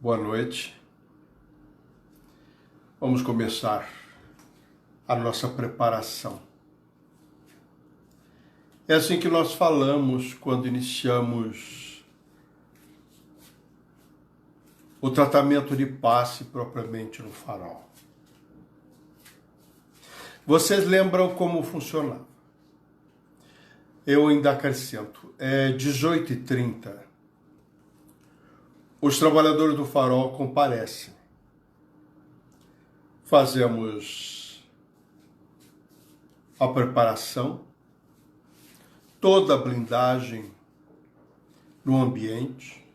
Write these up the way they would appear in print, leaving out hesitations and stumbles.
Boa noite. Vamos começar a nossa preparação. É assim que nós falamos quando iniciamos o tratamento de passe propriamente no farol. Vocês lembram como funcionava? Eu ainda acrescento, 18h30. Os trabalhadores do farol comparecem. Fazemos a preparação, toda a blindagem no ambiente.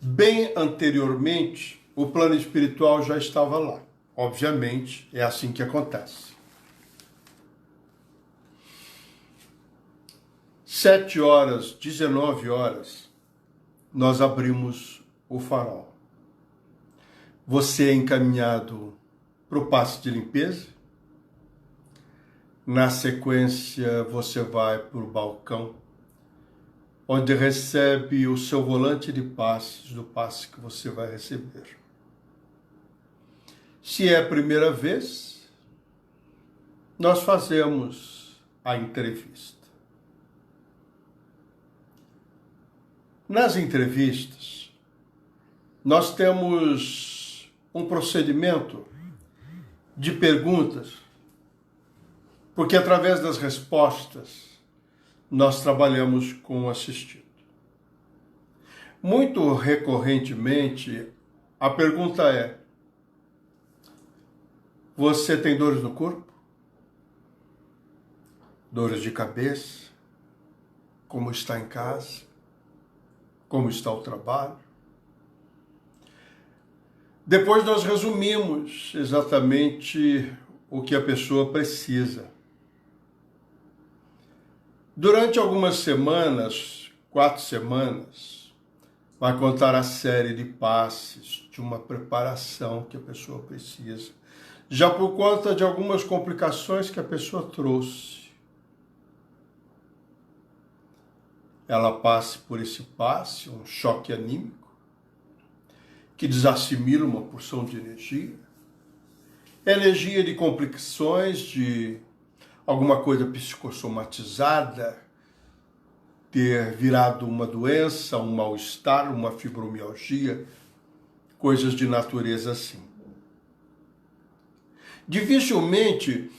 Bem anteriormente, o plano espiritual já estava lá. Obviamente, é assim que acontece. 7h, 19h, nós abrimos o farol. Você é encaminhado para o passe de limpeza. Na sequência, você vai para o balcão, onde recebe o seu volante de passes, do passe que você vai receber. Se é a primeira vez, nós fazemos a entrevista. Nas entrevistas, nós temos um procedimento de perguntas, porque através das respostas nós trabalhamos com o assistido. Muito recorrentemente, a pergunta é: você tem dores no corpo? Dores de cabeça? Como está em casa? Como está o trabalho? Depois nós resumimos exatamente o que a pessoa precisa. Durante algumas semanas, 4 semanas, vai contar a série de passes de uma preparação que a pessoa precisa, já por conta de algumas complicações que a pessoa trouxe. Ela passa por esse passe, um choque anímico, que desassimila uma porção de energia de complicações, de alguma coisa psicossomatizada, ter virado uma doença, um mal-estar, uma fibromialgia, coisas de natureza assim. Dificilmente,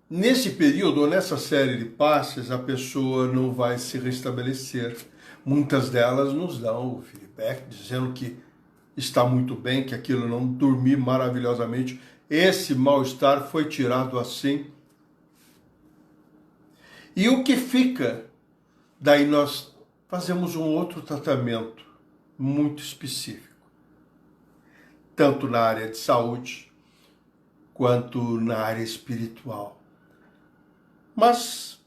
nesse período ou nessa série de passes, a pessoa não vai se restabelecer. Muitas delas nos dão o feedback dizendo que está muito bem, que aquilo não dormir maravilhosamente. Esse mal-estar foi tirado assim. E o que fica? Daí nós fazemos um outro tratamento muito específico, tanto na área de saúde quanto na área espiritual. Mas,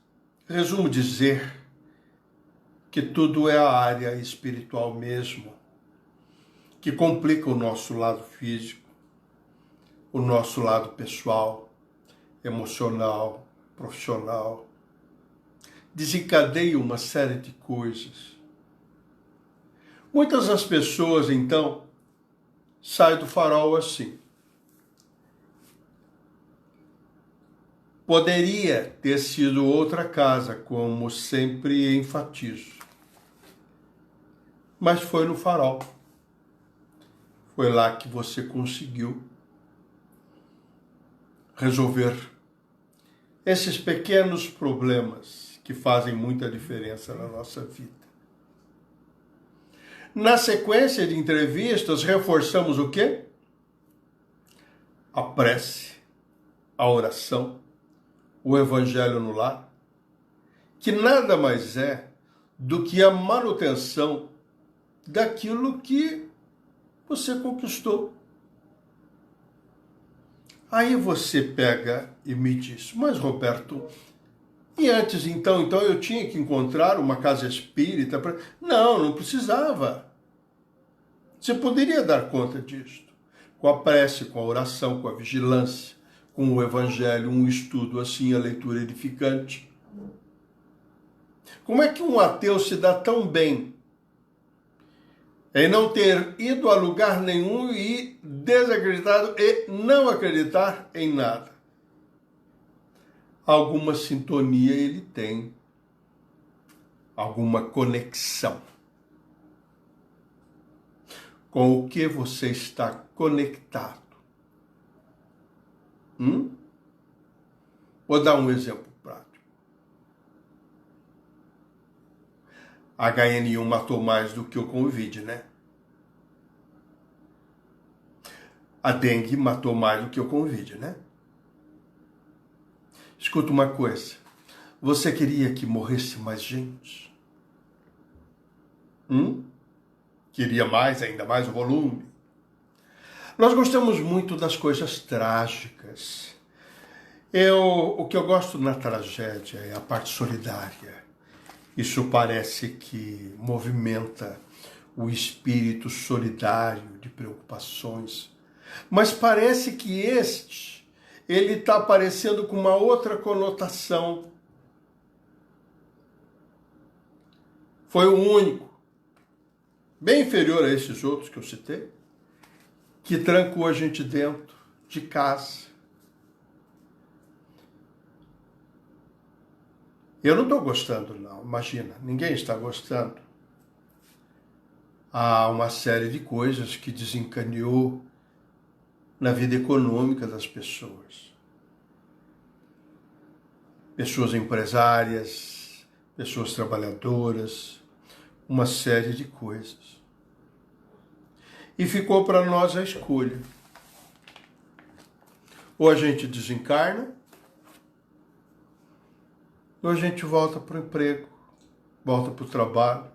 resumo dizer que tudo é a área espiritual mesmo, que complica o nosso lado físico, o nosso lado pessoal, emocional, profissional. Desencadeia uma série de coisas. Muitas das pessoas, então, saem do farol assim. Poderia ter sido outra casa, como sempre enfatizo. Mas foi no farol. Foi lá que você conseguiu resolver esses pequenos problemas que fazem muita diferença na nossa vida. Na sequência de entrevistas, reforçamos o quê? A prece, a oração, o evangelho no lar, que nada mais é do que a manutenção daquilo que você conquistou. Aí você pega e me diz: mas Roberto, e antes então eu tinha que encontrar uma casa espírita para... Não precisava. Você poderia dar conta disto, com a prece, com a oração, com a vigilância, com o evangelho, um estudo assim, a leitura edificante. Como é que um ateu se dá tão bem em não ter ido a lugar nenhum e desacreditado e não acreditar em nada. Alguma sintonia ele tem, alguma conexão. Com o que você está conectado? Vou dar um exemplo prático. A HN1 matou mais do que o Covid, né? A dengue matou mais do que o Covid, né? Escuta uma coisa. Você queria que morresse mais gente? Queria mais, ainda mais o volume? Nós gostamos muito das coisas trágicas. O que eu gosto na tragédia é a parte solidária. Isso parece que movimenta o espírito solidário de preocupações. Mas parece que ele está aparecendo com uma outra conotação. Foi o único, bem inferior a esses outros que eu citei, que trancou a gente dentro de casa. Eu não estou gostando, não. Imagina, ninguém está gostando. Há uma série de coisas que desencadeou na vida econômica das pessoas. Pessoas empresárias, pessoas trabalhadoras, uma série de coisas. E ficou para nós a escolha. Ou a gente desencarna, ou a gente volta para o emprego, volta para o trabalho.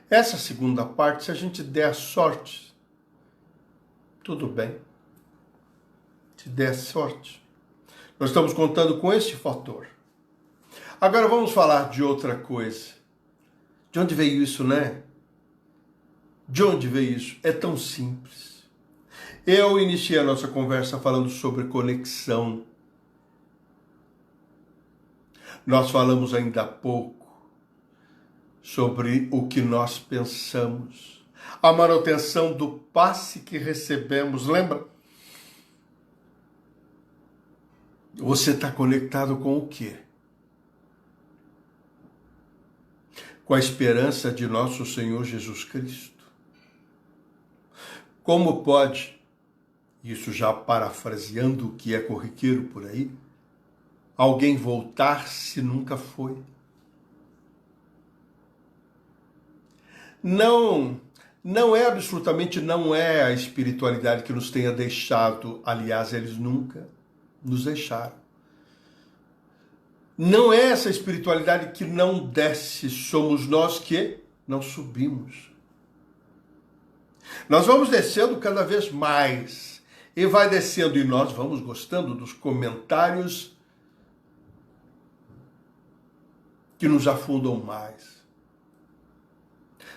Essa segunda parte, se a gente der a sorte, tudo bem. Se der sorte. Nós estamos contando com esse fator. Agora vamos falar de outra coisa. De onde veio isso, né? De onde veio isso? É tão simples. Eu iniciei a nossa conversa falando sobre conexão. Nós falamos ainda há pouco sobre o que nós pensamos. A manutenção do passe que recebemos, lembra? Você está conectado com o quê? Com a esperança de nosso Senhor Jesus Cristo. Como pode, isso já parafraseando o que é corriqueiro por aí, alguém voltar se nunca foi? Não é absolutamente, não é a espiritualidade que nos tenha deixado, aliás, eles nunca nos deixaram. Não é essa espiritualidade que não desce, somos nós que não subimos. Nós vamos descendo cada vez mais, e vai descendo, e nós vamos gostando dos comentários que nos afundam mais.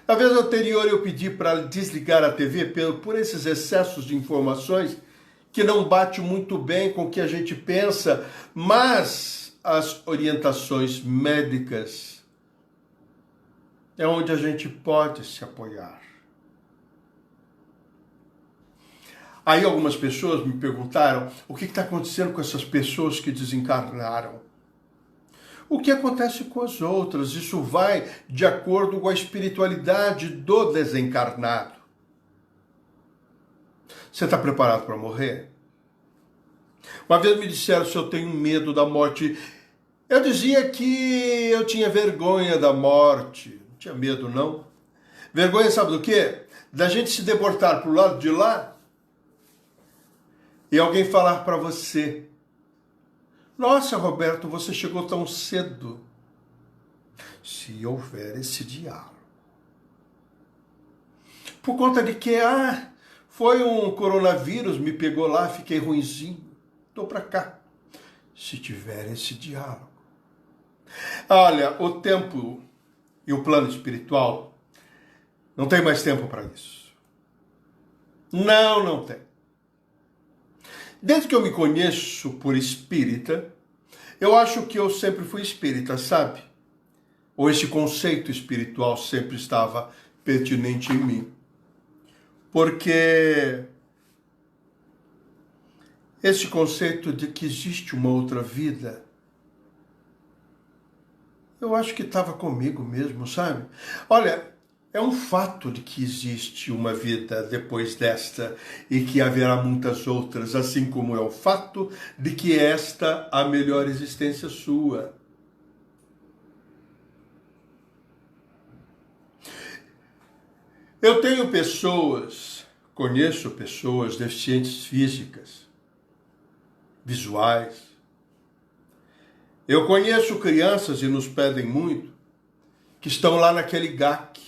Na vez anterior eu pedi para desligar a TV por esses excessos de informações que não bate muito bem com o que a gente pensa, mas as orientações médicas é onde a gente pode se apoiar. Aí algumas pessoas me perguntaram o que está acontecendo com essas pessoas que desencarnaram. O que acontece com as outras? Isso vai de acordo com a espiritualidade do desencarnado. Você está preparado para morrer? Uma vez me disseram se eu tenho medo da morte. Eu dizia que eu tinha vergonha da morte. Não tinha medo, não. Vergonha, sabe do quê? Da gente se deportar para o lado de lá e alguém falar para você: nossa, Roberto, você chegou tão cedo. Se houver esse diálogo. Por conta de que, foi um coronavírus, me pegou lá, fiquei ruinzinho. Estou para cá. Se tiver esse diálogo. Olha, o tempo e o plano espiritual não tem mais tempo para isso. Não tem. Desde que eu me conheço por espírita, eu acho que eu sempre fui espírita, sabe? Ou esse conceito espiritual sempre estava pertinente em mim. Porque esse conceito de que existe uma outra vida, eu acho que estava comigo mesmo, sabe? Olha, é um fato de que existe uma vida depois desta e que haverá muitas outras, assim como é o fato de que esta a melhor existência sua. Eu tenho conheço pessoas deficientes físicas, visuais. Eu conheço crianças, e nos pedem muito, que estão lá naquele GAC,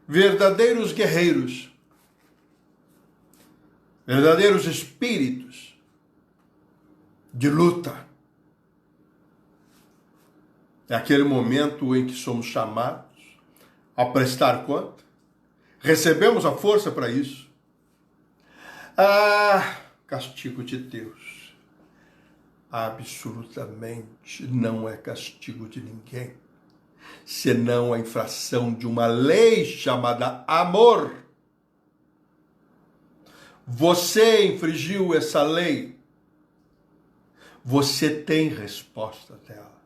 verdadeiros guerreiros, verdadeiros espíritos de luta. É aquele momento em que somos chamados a prestar conta. Recebemos a força para isso. Castigo de Deus. Absolutamente não é castigo de ninguém, senão a infração de uma lei chamada amor. Você infringiu essa lei, você tem resposta dela.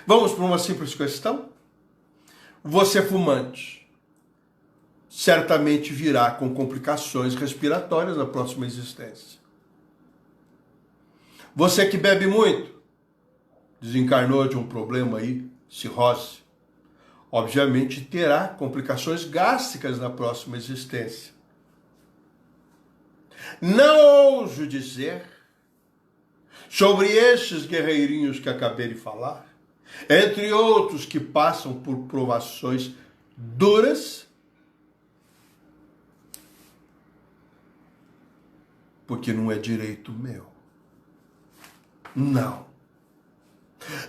Vamos para uma simples questão? Você é fumante, certamente virá com complicações respiratórias na próxima existência. Você que bebe muito, desencarnou de um problema aí, cirrose, obviamente terá complicações gástricas na próxima existência. Não ouso dizer sobre estes guerreirinhos que acabei de falar, entre outros que passam por provações duras, porque não é direito meu. Não.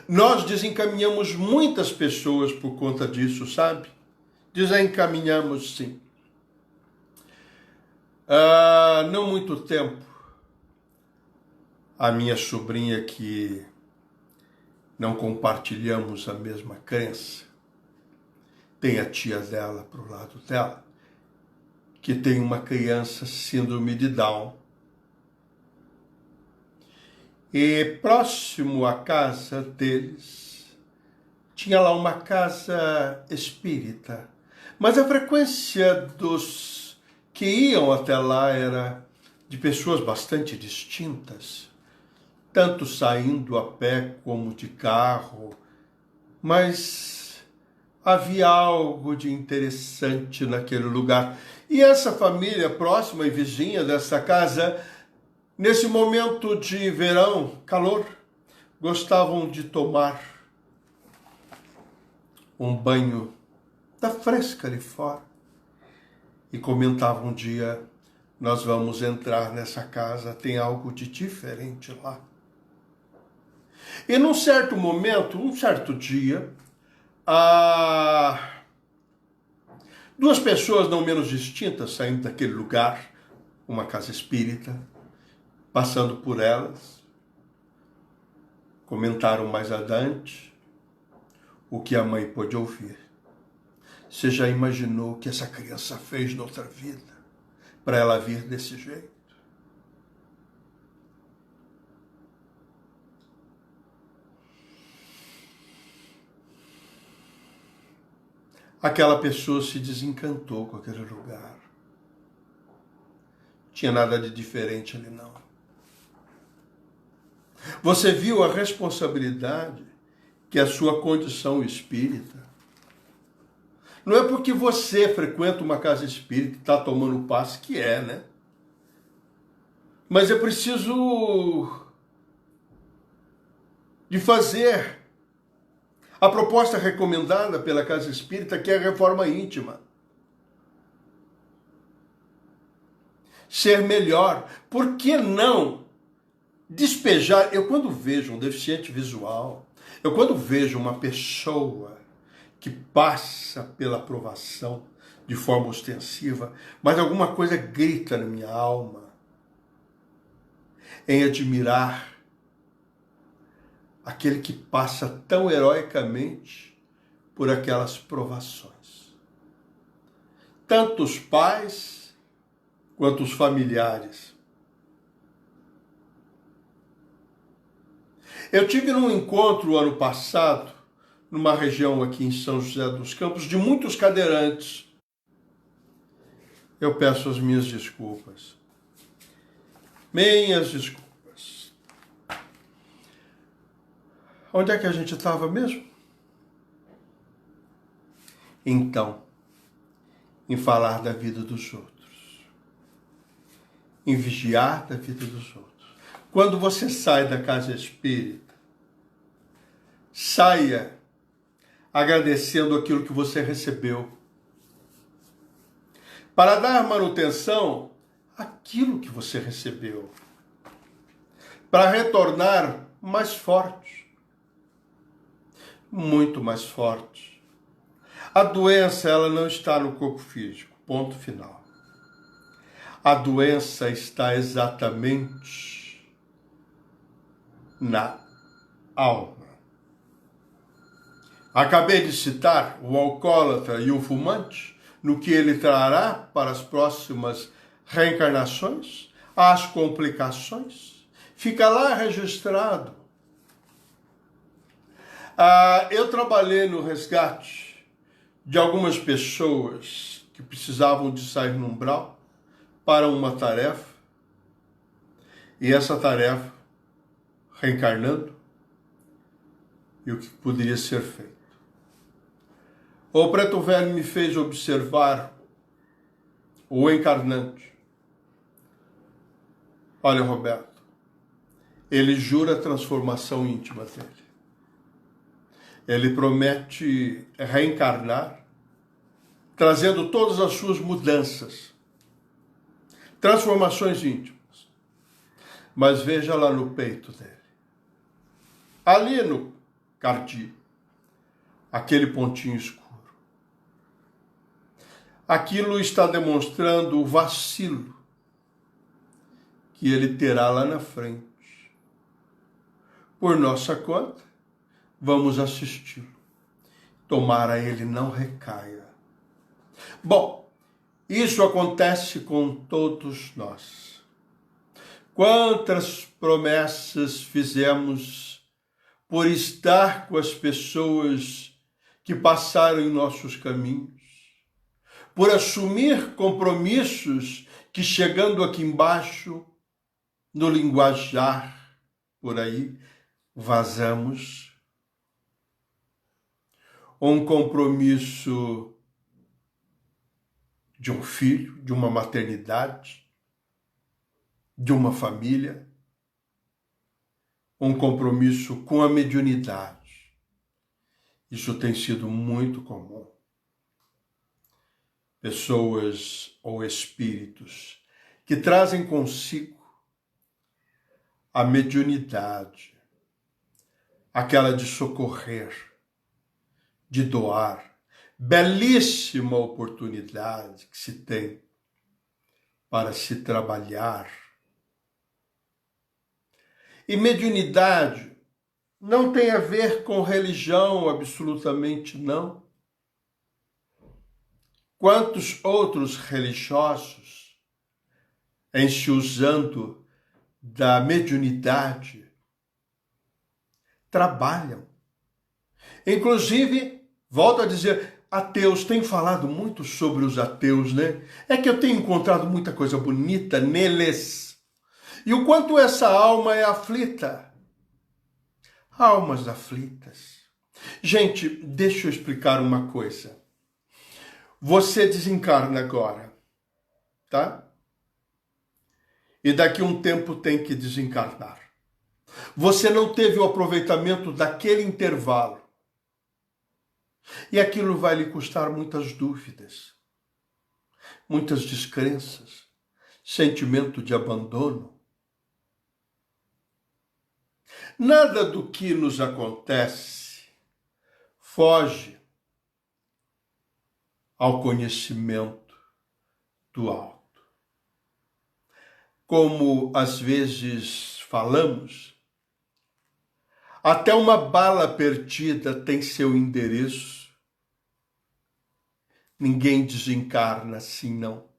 Nós desencaminhamos muitas pessoas por conta disso, sabe? Desencaminhamos, sim. Não muito tempo, a minha sobrinha, que não compartilhamos a mesma crença, tem a tia dela para o lado dela, que tem uma criança síndrome de Down. E próximo à casa deles, tinha lá uma casa espírita. Mas a frequência dos que iam até lá era de pessoas bastante distintas, tanto saindo a pé como de carro, mas havia algo de interessante naquele lugar. E essa família próxima e vizinha dessa casa, nesse momento de verão, calor, gostavam de tomar um banho da fresca ali fora. E comentavam um dia: nós vamos entrar nessa casa, tem algo de diferente lá. E num certo momento, um certo dia, duas pessoas não menos distintas saindo daquele lugar, uma casa espírita, passando por elas, comentaram mais adiante o que a mãe pôde ouvir. Você já imaginou o que essa criança fez noutra vida para ela vir desse jeito? Aquela pessoa se desencantou com aquele lugar. Não tinha nada de diferente ali, não. Você viu a responsabilidade que é a sua condição espírita? Não é porque você frequenta uma casa espírita e está tomando passe que é, né? Mas é preciso de fazer a proposta recomendada pela casa espírita, que é a reforma íntima. Ser melhor. Por que não despejar? Eu, quando vejo um deficiente visual, eu, quando vejo uma pessoa que passa pela aprovação de forma ostensiva, mas alguma coisa grita na minha alma em admirar aquele que passa tão heroicamente por aquelas provações. tanto os pais quanto os familiares. Eu tive num encontro ano passado, numa região aqui em São José dos Campos, de muitos cadeirantes. Eu peço as minhas desculpas. Minhas desculpas. Onde é que a gente estava mesmo? Então, em falar da vida dos outros. Em vigiar da vida dos outros. Quando você sai da casa espírita, saia agradecendo aquilo que você recebeu. Para dar manutenção àquilo que você recebeu. Para retornar mais forte. Muito mais forte. A doença, ela não está no corpo físico. Ponto final. A doença está exatamente na alma. Acabei de citar o alcoólatra e o fumante, no que ele trará para as próximas reencarnações, as complicações. Fica lá registrado. Eu trabalhei no resgate de algumas pessoas que precisavam de sair no umbral para uma tarefa, e essa tarefa reencarnando, e o que poderia ser feito. O preto velho me fez observar o encarnante. Olha, Roberto, ele jura a transformação íntima dele. Ele promete reencarnar, trazendo todas as suas mudanças, transformações íntimas. Mas veja lá no peito dele. Ali no cardíaco, aquele pontinho escuro. Aquilo está demonstrando o vacilo que ele terá lá na frente. Por nossa conta, vamos assisti-lo. Tomara ele não recaia. Bom, isso acontece com todos nós. Quantas promessas fizemos por estar com as pessoas que passaram em nossos caminhos, por assumir compromissos que, chegando aqui embaixo, no linguajar, por aí, vazamos. Um compromisso de um filho, de uma maternidade, de uma família, um compromisso com a mediunidade. Isso tem sido muito comum. Pessoas ou espíritos que trazem consigo a mediunidade, aquela de socorrer, de doar, belíssima oportunidade que se tem para se trabalhar. E mediunidade não tem a ver com religião, absolutamente não. Quantos outros religiosos, em se usando da mediunidade, trabalham. Inclusive, volto a dizer, ateus, têm falado muito sobre os ateus, né? É que eu tenho encontrado muita coisa bonita neles. E o quanto essa alma é aflita. Almas aflitas. Gente, deixa eu explicar uma coisa. Você desencarna agora, tá? E daqui a um tempo tem que desencarnar. Você não teve o aproveitamento daquele intervalo. E aquilo vai lhe custar muitas dúvidas, muitas descrenças, sentimento de abandono. Nada do que nos acontece foge ao conhecimento do alto. Como às vezes falamos, até uma bala perdida tem seu endereço. Ninguém desencarna assim, não.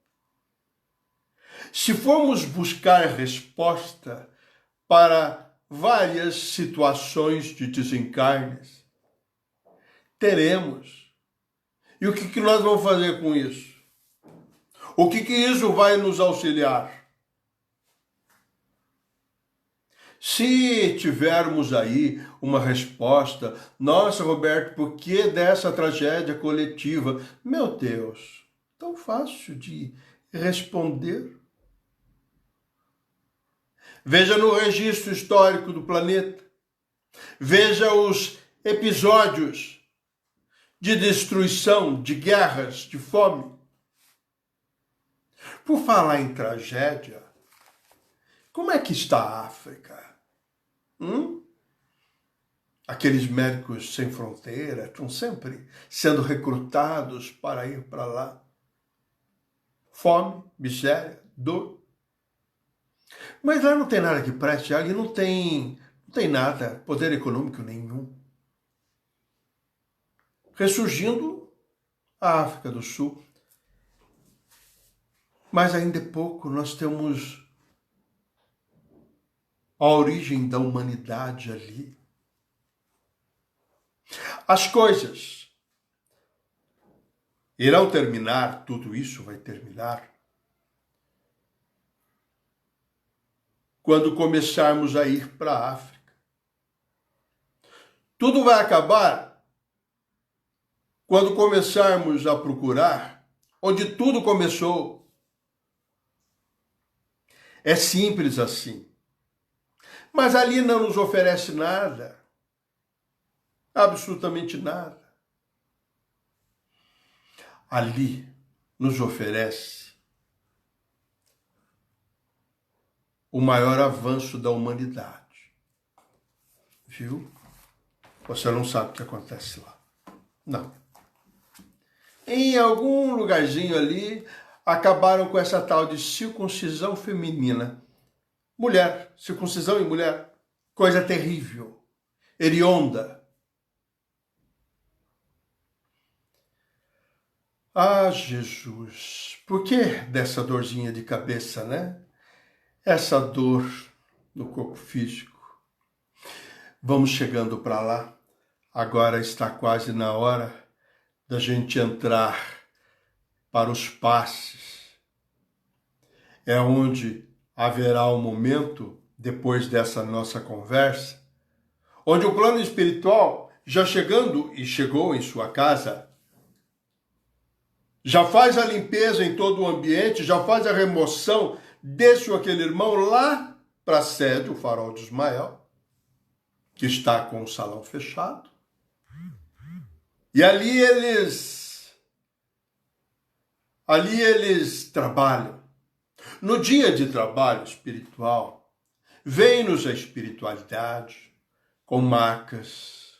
Se formos buscar resposta para várias situações de desencarnes, teremos. E o que nós vamos fazer com isso? O que isso vai nos auxiliar? Se tivermos aí uma resposta, nossa, Roberto, por que dessa tragédia coletiva? Meu Deus, tão fácil de responder. Veja no registro histórico do planeta. Veja os episódios de destruição, de guerras, de fome. Por falar em tragédia, como é que está a África? Aqueles médicos sem fronteira estão sempre sendo recrutados para ir para lá. Fome, miséria, dor. Mas lá não tem nada que preste, ali não tem nada, poder econômico nenhum. Ressurgindo a África do Sul. Mas ainda é pouco, nós temos a origem da humanidade ali. As coisas irão terminar, tudo isso vai terminar, quando começarmos a ir para a África. Tudo vai acabar quando começarmos a procurar onde tudo começou. É simples assim. Mas ali não nos oferece nada. Absolutamente nada. Ali nos oferece o maior avanço da humanidade. Viu? Você não sabe o que acontece lá. Não. Em algum lugarzinho ali, acabaram com essa tal de circuncisão feminina. Mulher, circuncisão em mulher, coisa terrível, hedionda. Ah, Jesus, por que dessa dorzinha de cabeça, né? Essa dor no corpo físico. Vamos chegando para lá. Agora está quase na hora da gente entrar para os passes. É onde haverá um momento, depois dessa nossa conversa, onde o plano espiritual, já chegando e chegou em sua casa, já faz a limpeza em todo o ambiente, já faz a remoção, deixa aquele irmão lá para a sede, o Farol de Ismael, que está com o salão fechado. E ali eles trabalham. No dia de trabalho espiritual, vem-nos a espiritualidade com macas,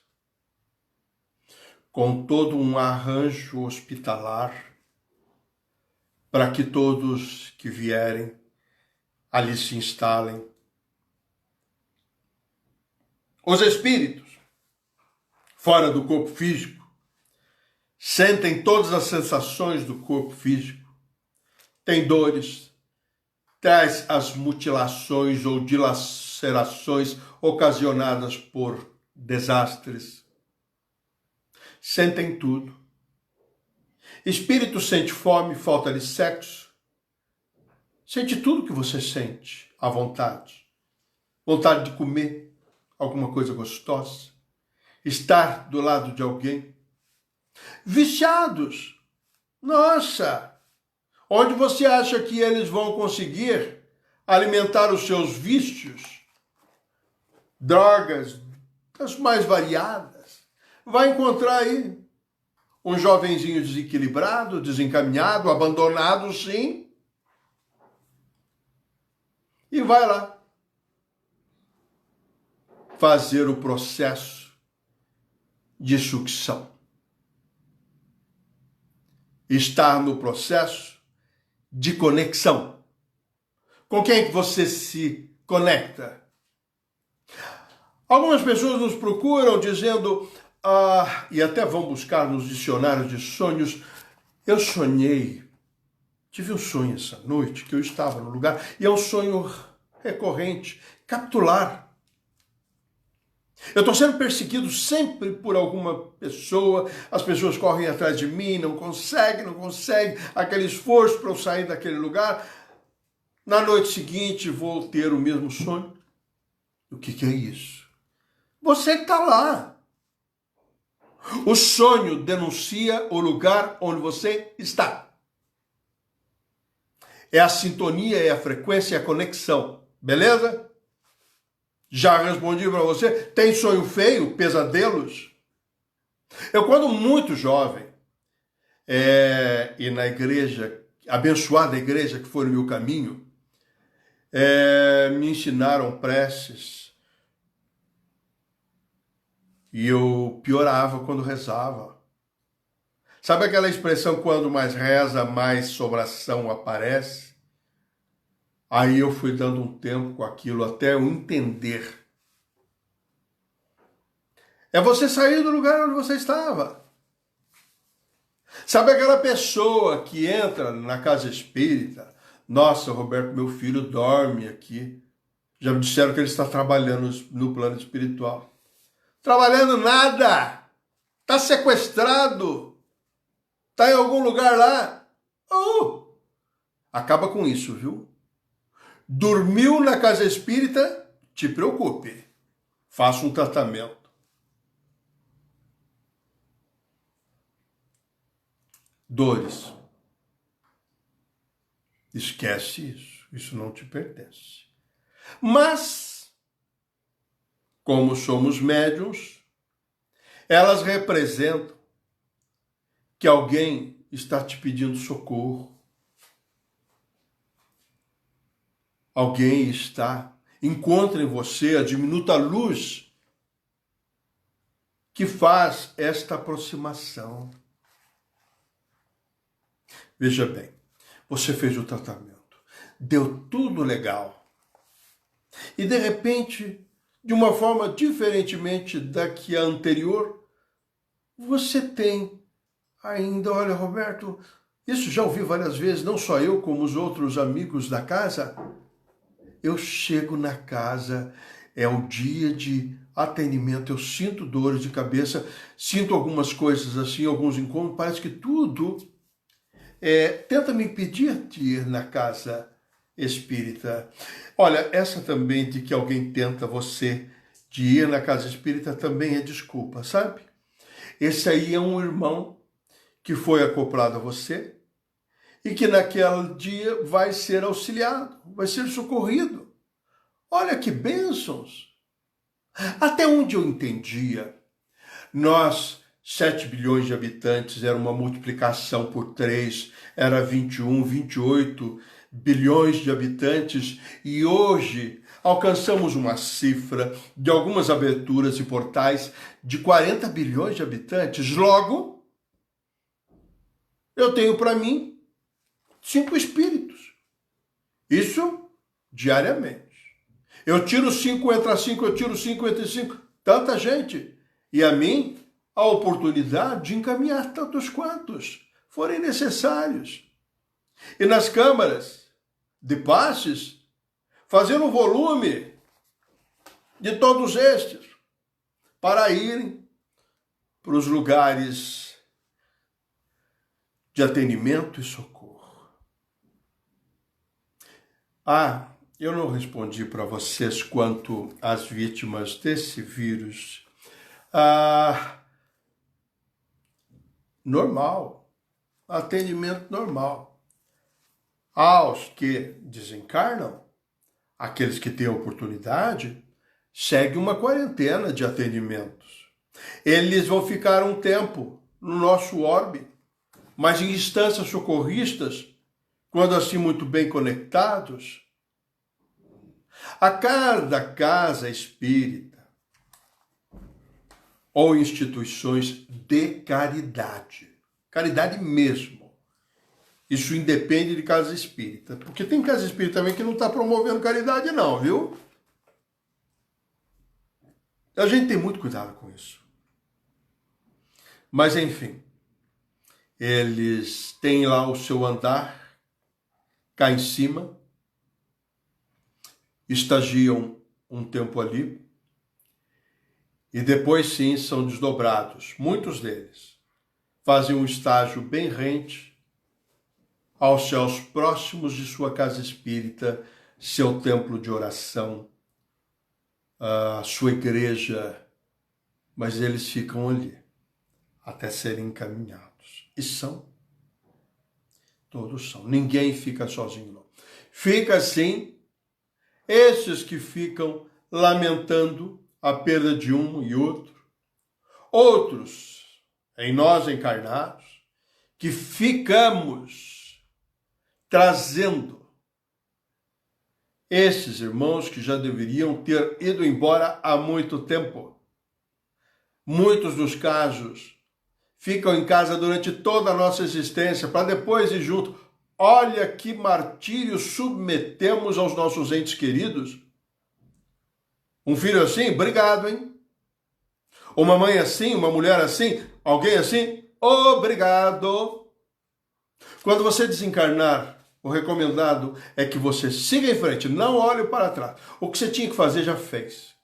com todo um arranjo hospitalar, para que todos que vierem ali se instalem. Os espíritos, fora do corpo físico, sentem todas as sensações do corpo físico, têm dores, traz as mutilações ou dilacerações ocasionadas por desastres. Sentem tudo. Espírito sente fome, falta de sexo. Sente tudo que você sente à vontade. Vontade de comer alguma coisa gostosa. Estar do lado de alguém. Viciados. Nossa! Onde você acha que eles vão conseguir alimentar os seus vícios? Drogas, as mais variadas. Vai encontrar aí um jovenzinho desequilibrado, desencaminhado, abandonado, sim. E vai lá fazer o processo de sucção. Estar no processo de conexão. Com quem que você se conecta? Algumas pessoas nos procuram dizendo, e até vão buscar nos dicionários de sonhos, Eu sonhei, tive um sonho essa noite, que eu estava no lugar, e é um sonho recorrente, capitular. Eu estou sendo perseguido sempre por alguma pessoa, as pessoas correm atrás de mim, não conseguem, aquele esforço para eu sair daquele lugar. Na noite seguinte vou ter o mesmo sonho. O que é isso? Você está lá. O sonho denuncia o lugar onde você está. É a sintonia, é a frequência, é a conexão. Beleza? Já respondi para você. Tem sonho feio, pesadelos? Eu, quando muito jovem, e na igreja, abençoada igreja que foi no meu caminho, me ensinaram preces. E eu piorava quando rezava. Sabe aquela expressão, quando mais reza, mais sobração aparece? Aí eu fui dando um tempo com aquilo até eu entender. É você sair do lugar onde você estava. Sabe aquela pessoa que entra na casa espírita? Nossa, Roberto, meu filho dorme aqui. Já me disseram que ele está trabalhando no plano espiritual. Trabalhando nada! Está sequestrado! Está em algum lugar lá? Acaba com isso, viu? Dormiu na casa espírita? Te preocupe. Faça um tratamento. Dores. Esquece isso. Isso não te pertence. Mas, como somos médiuns, elas representam que alguém está te pedindo socorro. Alguém encontra em você a diminuta luz que faz esta aproximação. Veja bem, você fez o tratamento, deu tudo legal. E de repente, de uma forma diferentemente da que a anterior, você tem ainda, olha, Roberto, isso já ouvi várias vezes, não só eu, como os outros amigos da casa. Eu chego na casa, é o dia de atendimento, eu sinto dores de cabeça, sinto algumas coisas assim, alguns incômodos, parece que tudo tenta me impedir de ir na casa espírita. Olha, essa também de que alguém tenta você de ir na casa espírita também é desculpa, sabe? Esse aí é um irmão que foi acoplado a você e que naquele dia vai ser auxiliado, vai ser socorrido. Olha que bênçãos! Até onde eu entendia, nós, 7 bilhões de habitantes, era uma multiplicação por 3, era 21, 28 bilhões de habitantes, e hoje alcançamos uma cifra de algumas aberturas e portais de 40 bilhões de habitantes. Logo, eu tenho para mim 5 espíritos. Isso diariamente. Eu tiro 5, entra 5, eu tiro 5, entra 5. Tanta gente. E a mim, a oportunidade de encaminhar tantos quantos forem necessários. E nas câmaras de passes, fazer um volume de todos estes para irem para os lugares de atendimento e socorro. Eu não respondi para vocês quanto às vítimas desse vírus. Normal, atendimento normal. Aos que desencarnam, aqueles que têm oportunidade, segue uma quarentena de atendimentos. Eles vão ficar um tempo no nosso orbe, mas em instâncias socorristas, quando assim muito bem conectados, a cada casa espírita ou instituições de caridade, caridade mesmo. Isso independe de casa espírita, porque tem casa espírita também que não está promovendo caridade não, viu? A gente tem muito cuidado com isso. Mas enfim, Eles têm lá o seu andar, cá em cima, estagiam um tempo ali, e depois sim são desdobrados. Muitos deles fazem um estágio bem rente aos céus próximos de sua casa espírita, seu templo de oração, a sua igreja, mas eles ficam ali até serem encaminhados. E são. Todos são. Ninguém fica sozinho, não. Fica sim esses que ficam lamentando a perda de um e outro. Outros, em nós encarnados, que ficamos trazendo esses irmãos que já deveriam ter ido embora há muito tempo. Muitos dos casos ficam em casa durante toda a nossa existência para depois ir junto. Olha que martírio submetemos aos nossos entes queridos. Um filho assim, obrigado, hein? Uma mãe assim, uma mulher assim, alguém assim, obrigado. Quando você desencarnar, o recomendado é que você siga em frente, não olhe para trás. O que você tinha que fazer, já fez.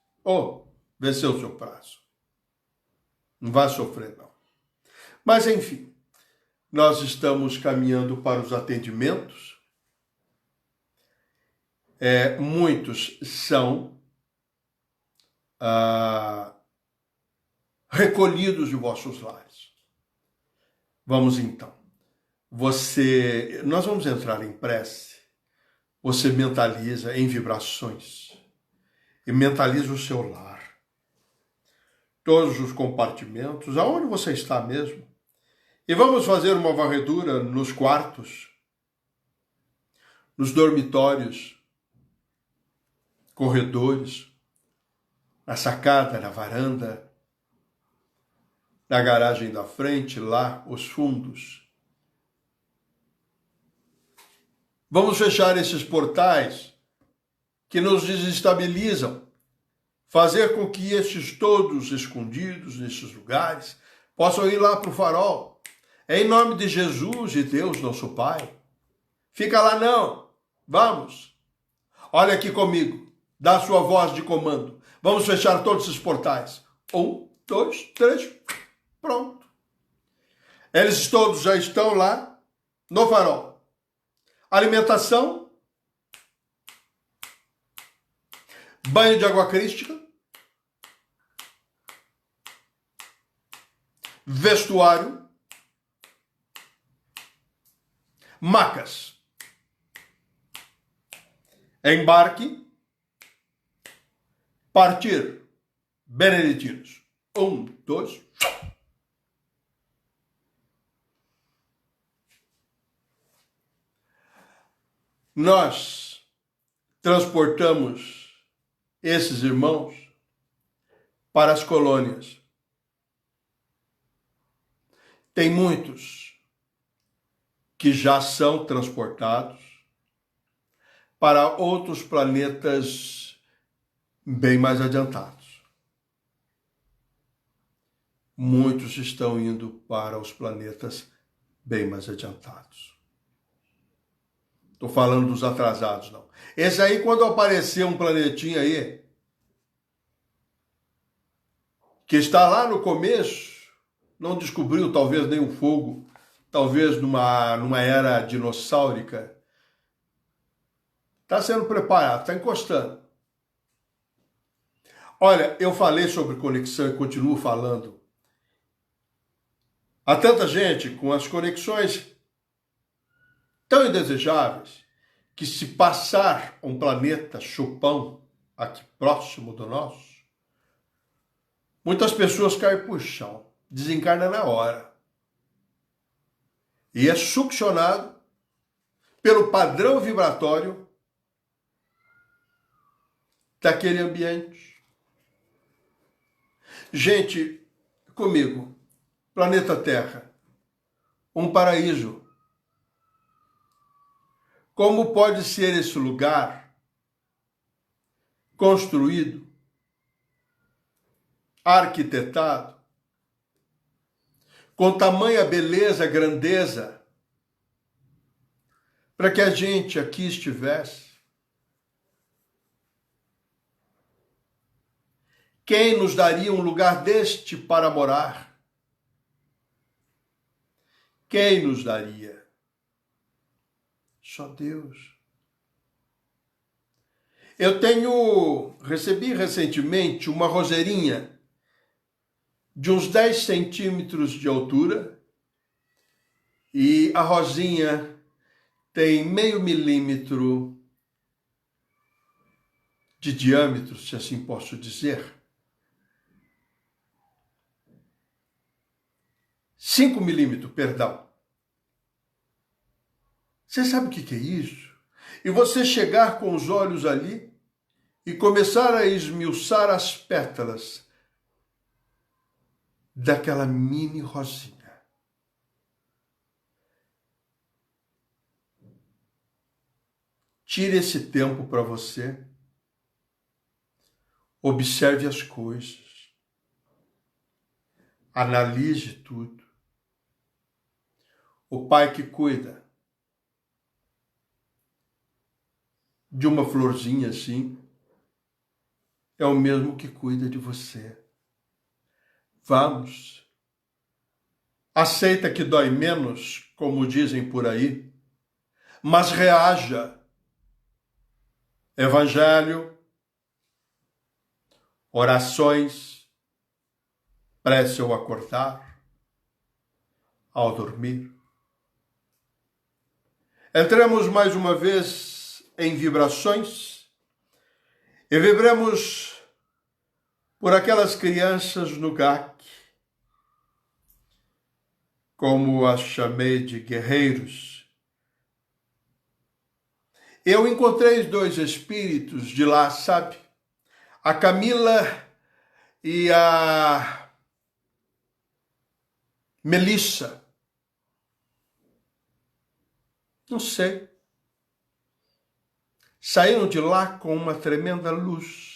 Venceu o seu prazo. Não vai sofrer, não. Mas, enfim, nós estamos caminhando para os atendimentos. Muitos são recolhidos de vossos lares. Vamos então. Nós vamos entrar em prece. Você mentaliza em vibrações e mentaliza o seu lar. Todos os compartimentos, aonde você está mesmo. E vamos fazer uma varredura nos quartos, nos dormitórios, corredores, na sacada, na varanda, na garagem da frente, lá, os fundos. Vamos fechar esses portais que nos desestabilizam, fazer com que estes todos escondidos nesses lugares possam ir lá para o farol. É em nome de Jesus e Deus, nosso Pai. Fica lá não. Vamos. Olha aqui comigo. Dá a sua voz de comando. Vamos fechar todos esses portais. 1, 2, 3. Pronto. Eles todos já estão lá no farol. Alimentação. Banho de água crística. Vestuário. Macas. Embarque. Partir. Beneditinos. 1, 2. Nós transportamos esses irmãos para as colônias. Tem muitos que já são transportados para outros planetas bem mais adiantados. Muitos estão indo para os planetas bem mais adiantados. Estou falando dos atrasados, não. Esse aí, quando aparecer um planetinha aí, que está lá no começo, não descobriu talvez nem o fogo, talvez numa era dinossáurica, está sendo preparado, está encostando. Olha, eu falei sobre conexão e continuo falando. Há tanta gente com as conexões tão indesejáveis que se passar um planeta chupão aqui próximo do nosso, muitas pessoas caem por chão, desencarnam na hora. E é succionado pelo padrão vibratório daquele ambiente. Gente, comigo, planeta Terra, um paraíso. Como pode ser esse lugar construído, arquitetado, com tamanha beleza, grandeza, para que a gente aqui estivesse. Quem nos daria um lugar deste para morar? Quem nos daria? Só Deus. Recebi recentemente uma roseirinha de uns 10 centímetros de altura e a rosinha tem meio milímetro de diâmetro, se assim posso dizer. 5 milímetros, perdão. Você sabe o que é isso? E você chegar com os olhos ali e começar a esmiuçar as pétalas daquela mini rosinha. Tire esse tempo para você. Observe as coisas. Analise tudo. O pai que cuida de uma florzinha assim é o mesmo que cuida de você. Vamos. Aceita que dói menos, como dizem por aí, mas reaja. Evangelho, orações, prece ao acordar, ao dormir. Entremos mais uma vez em vibrações e vibremos por aquelas crianças no GAC, como as chamei de guerreiros. Eu encontrei 2 espíritos de lá, sabe? A Camila e a Melissa. Não sei. Saíram de lá com uma tremenda luz.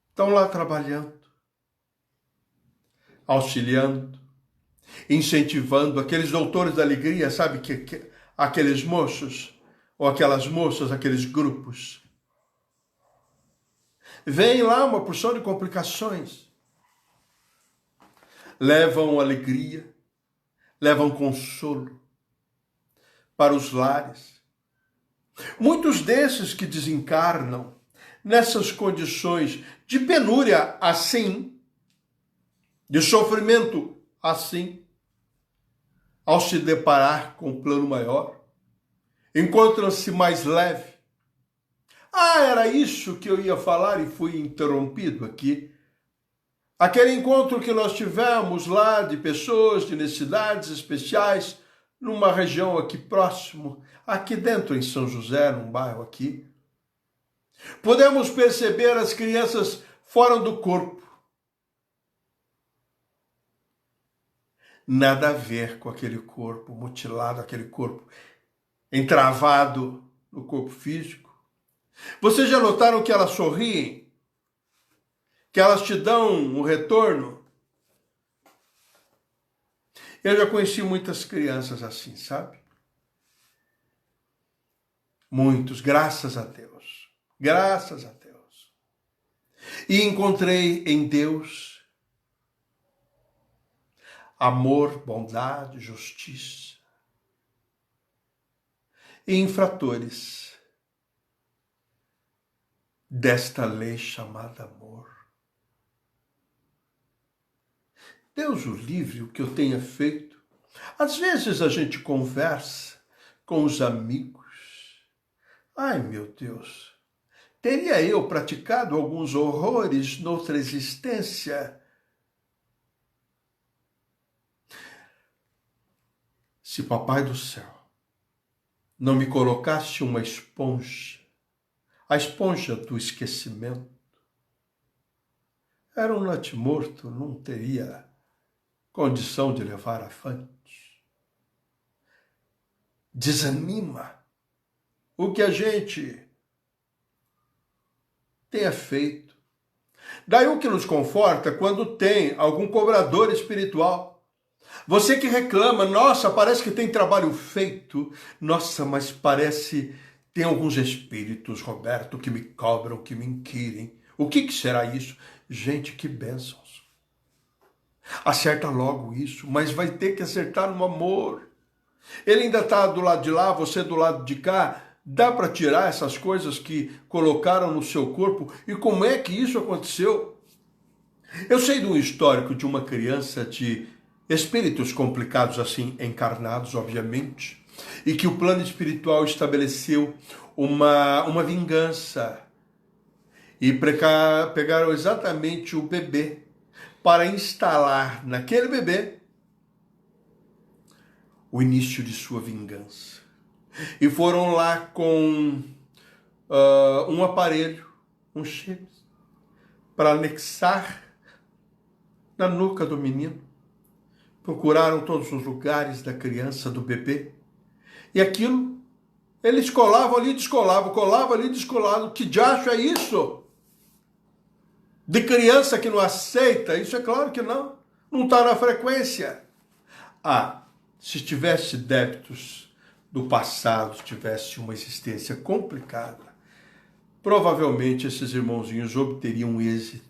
Estão lá trabalhando, auxiliando, incentivando aqueles doutores da alegria, sabe? Aqueles moços, ou aquelas moças, aqueles grupos. Vem lá uma porção de complicações. Levam alegria, levam consolo para os lares. Muitos desses que desencarnam nessas condições de penúria assim, de sofrimento assim, ao se deparar com o plano maior, encontram-se mais leve. Era isso que eu ia falar e fui interrompido aqui. Aquele encontro que nós tivemos lá de pessoas de necessidades especiais, numa região aqui próximo, aqui dentro em São José, num bairro aqui. Podemos perceber as crianças fora do corpo. Nada a ver com aquele corpo mutilado, aquele corpo entravado no corpo físico. Vocês já notaram que elas sorriem? Que elas te dão um retorno? Eu já conheci muitas crianças assim, sabe? Muitos, graças a Deus. Graças a Deus. E encontrei em Deus amor, bondade, justiça. E infratores desta lei chamada amor. Deus o livre o que eu tenha feito. Às vezes a gente conversa com os amigos. Ai, meu Deus, teria eu praticado alguns horrores noutra existência? Se Papai do Céu não me colocasse uma esponja, a esponja do esquecimento, era um natimorto, não teria condição de levar avante. Desanima o que a gente tenha feito. Daí o que nos conforta quando tem algum cobrador espiritual Você que reclama, nossa, parece que tem trabalho feito. Nossa, mas parece, tem alguns espíritos, Roberto, que me cobram, que me inquirem. O que será isso? Gente, que bênçãos. Acerta logo isso, mas vai ter que acertar no amor. Ele ainda está do lado de lá, você do lado de cá. Dá para tirar essas coisas que colocaram no seu corpo? E como é que isso aconteceu? Eu sei de um histórico de uma criança de espíritos complicados assim, encarnados, obviamente, e que o plano espiritual estabeleceu uma vingança. E pegaram exatamente o bebê para instalar naquele bebê o início de sua vingança. E foram lá com um aparelho, um chip, para anexar na nuca do menino. Procuraram todos os lugares da criança, do bebê. E aquilo, eles colavam ali, descolavam, colava ali, descolavam. Que diacho é isso? De criança que não aceita? Isso é claro que não. Não está na frequência. Ah, se tivesse débitos do passado, tivesse uma existência complicada, provavelmente esses irmãozinhos obteriam êxito.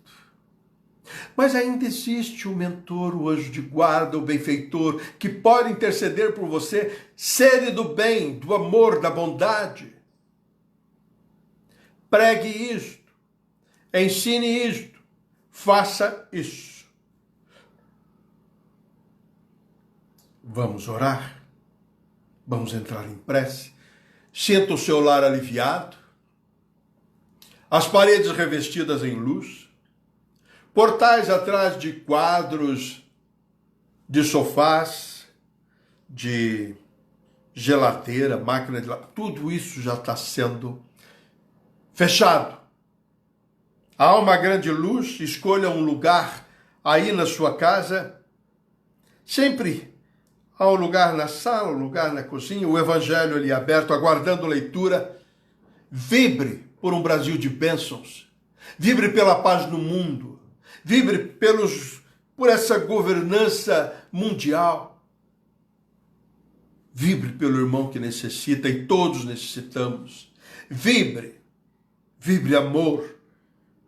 Mas ainda existe o mentor, o anjo de guarda, o benfeitor, que pode interceder por você, sede do bem, do amor, da bondade. Pregue isto, ensine isto, faça isso. Vamos orar, vamos entrar em prece. Sinta o seu lar aliviado, as paredes revestidas em luz, portais atrás de quadros, de sofás, de geladeira, máquina de lavar, tudo isso já está sendo fechado. Há uma grande luz, escolha um lugar aí na sua casa. Sempre há um lugar na sala, um lugar na cozinha, o evangelho ali aberto, aguardando leitura. Vibre por um Brasil de bênçãos. Vibre pela paz no mundo. Vibre por essa governança mundial. Vibre pelo irmão que necessita, e todos necessitamos. Vibre amor.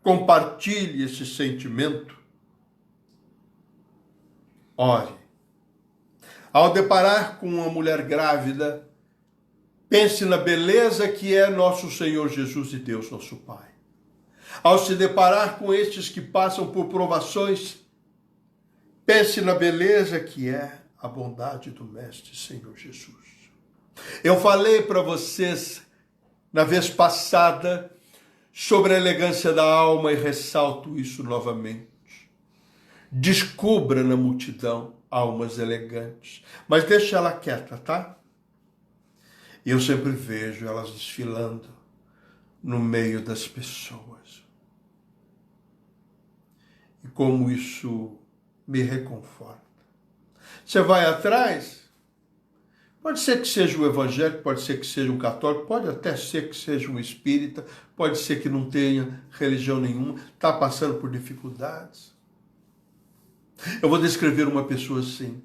Compartilhe esse sentimento. Ore. Ao deparar com uma mulher grávida, pense na beleza que é nosso Senhor Jesus e Deus, nosso Pai. Ao se deparar com estes que passam por provações, pense na beleza que é a bondade do Mestre Senhor Jesus. Eu falei para vocês na vez passada sobre a elegância da alma e ressalto isso novamente. Descubra na multidão almas elegantes, mas deixa ela quieta, tá? Eu sempre vejo elas desfilando no meio das pessoas. E como isso me reconforta. Você vai atrás, pode ser que seja um evangélico, pode ser que seja um católico, pode até ser que seja um espírita, pode ser que não tenha religião nenhuma, está passando por dificuldades. Eu vou descrever uma pessoa assim.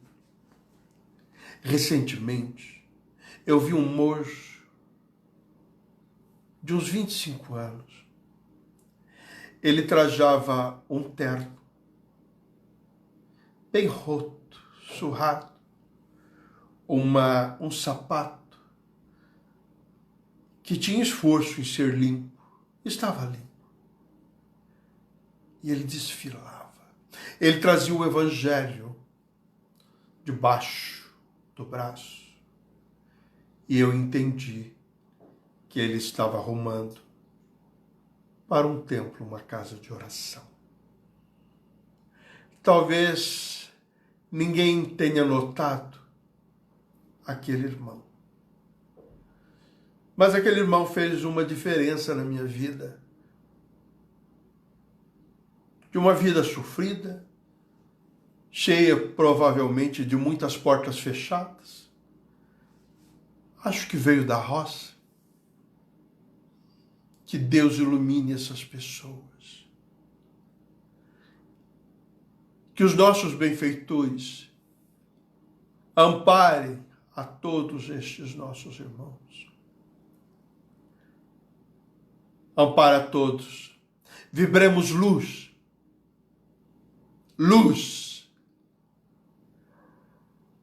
Recentemente, eu vi um moço de uns 25 anos. Ele trajava um terno, bem roto, surrado, um sapato que tinha esforço em ser limpo, estava limpo. E ele desfilava. Ele trazia o evangelho debaixo do braço. E eu entendi que ele estava arrumando para um templo, uma casa de oração. Talvez ninguém tenha notado aquele irmão. Mas aquele irmão fez uma diferença na minha vida. De uma vida sofrida, cheia provavelmente de muitas portas fechadas. Acho que veio da roça. Que Deus ilumine essas pessoas. Que os nossos benfeitores ampare a todos estes nossos irmãos. Ampare a todos. Vibremos luz. Luz.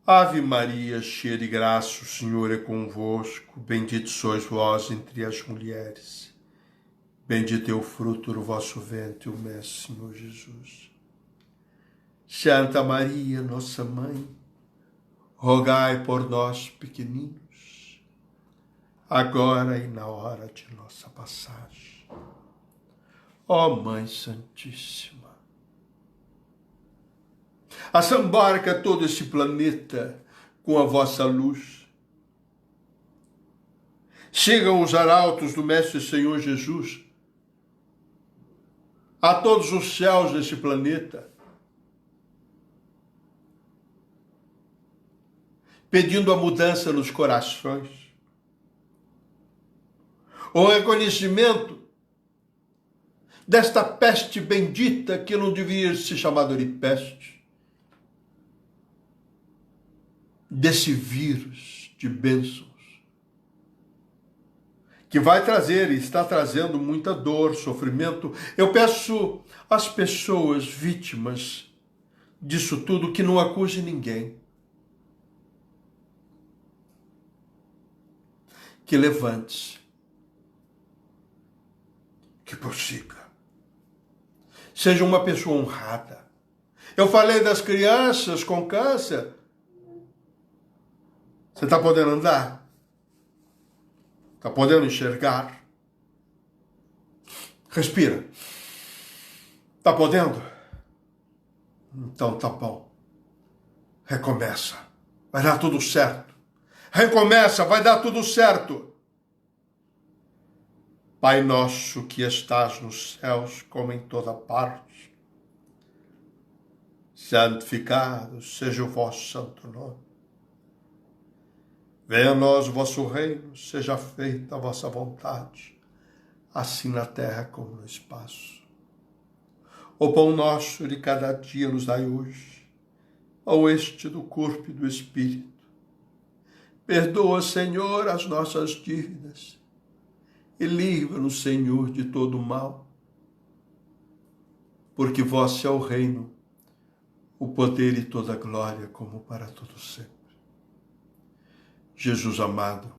Ave Maria, cheia de graça, o Senhor é convosco. Bendito sois vós entre as mulheres. Bendito é o fruto do vosso ventre, o Mestre Senhor Jesus. Santa Maria, nossa Mãe, rogai por nós, pequeninos, agora e na hora de nossa passagem. Ó Mãe Santíssima, assambarca todo esse planeta com a vossa luz. Chegam os arautos do Mestre Senhor Jesus a todos os céus desse planeta, pedindo a mudança nos corações, o reconhecimento desta peste bendita que não deveria ser chamada de peste, desse vírus de bênçãos, que vai trazer e está trazendo muita dor, sofrimento. Eu peço às pessoas vítimas disso tudo que não acuse ninguém, que levante-se, que prossiga, seja uma pessoa honrada. Eu falei das crianças com câncer. Você está podendo andar? Está podendo enxergar? Respira. Está podendo? Então tá bom. Recomeça. Vai dar tudo certo. Recomeça, vai dar tudo certo. Pai nosso que estás nos céus, como em toda parte, santificado seja o vosso santo nome. Venha a nós o vosso reino, seja feita a vossa vontade, assim na terra como no espaço. O pão nosso de cada dia nos dai hoje, ao este do corpo e do Espírito. Perdoa, Senhor, as nossas dívidas e livra-nos, Senhor, de todo o mal, porque vosso é o reino, o poder e toda a glória, como para todo sempre. Jesus amado,